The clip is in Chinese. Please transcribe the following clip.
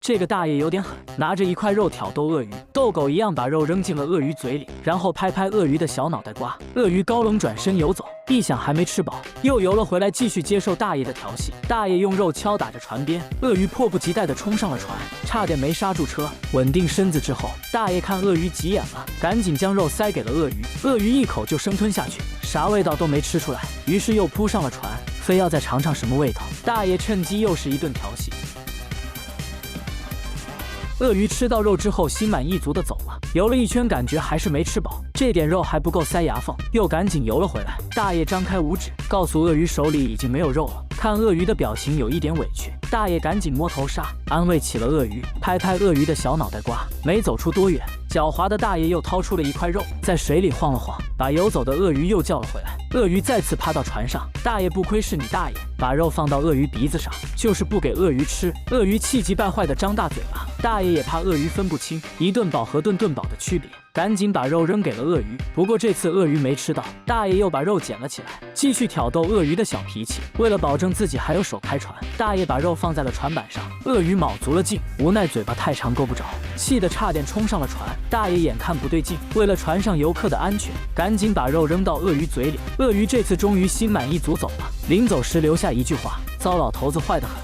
这个大爷有点狠，拿着一块肉挑逗鳄鱼，逗狗一样把肉扔进了鳄鱼嘴里，然后拍拍鳄鱼的小脑袋瓜。鳄鱼高冷转身游走，一想还没吃饱，又游了回来，继续接受大爷的调戏。大爷用肉敲打着船边，鳄鱼迫不及待地冲上了船，差点没刹住车。稳定身子之后，大爷看鳄鱼急眼了，赶紧将肉塞给了鳄鱼。鳄鱼一口就生吞下去，啥味道都没吃出来，于是又扑上了船，非要再尝尝什么味道。大爷趁机又是一顿调戏。鳄鱼吃到肉之后，心满意足地走了，游了一圈，感觉还是没吃饱，这点肉还不够塞牙缝，又赶紧游了回来。大爷张开五指，告诉鳄鱼手里已经没有肉了。看鳄鱼的表情有一点委屈，大爷赶紧摸头杀，安慰起了鳄鱼，拍拍鳄鱼的小脑袋瓜。没走出多远，狡猾的大爷又掏出了一块肉，在水里晃了晃，把游走的鳄鱼又叫了回来。鳄鱼再次趴到船上，大爷不愧是你大爷，把肉放到鳄鱼鼻子上，就是不给鳄鱼吃。鳄鱼气急败坏的张大嘴巴，大爷也怕鳄鱼分不清一顿饱和顿顿饱的区别，赶紧把肉扔给了鳄鱼。不过这次鳄鱼没吃到，大爷又把肉捡了起来，继续挑逗鳄鱼的小脾气。为了保证自己还有手开船，大爷把肉放在了船板上。鳄鱼卯足了劲，无奈嘴巴太长够不着，气得差点冲上了船。大爷眼看不对劲，为了船上游客的安全，赶紧把肉扔到鳄鱼嘴里。鳄鱼这次终于心满意足走了，临走时留下一句话：糟老头子坏得很。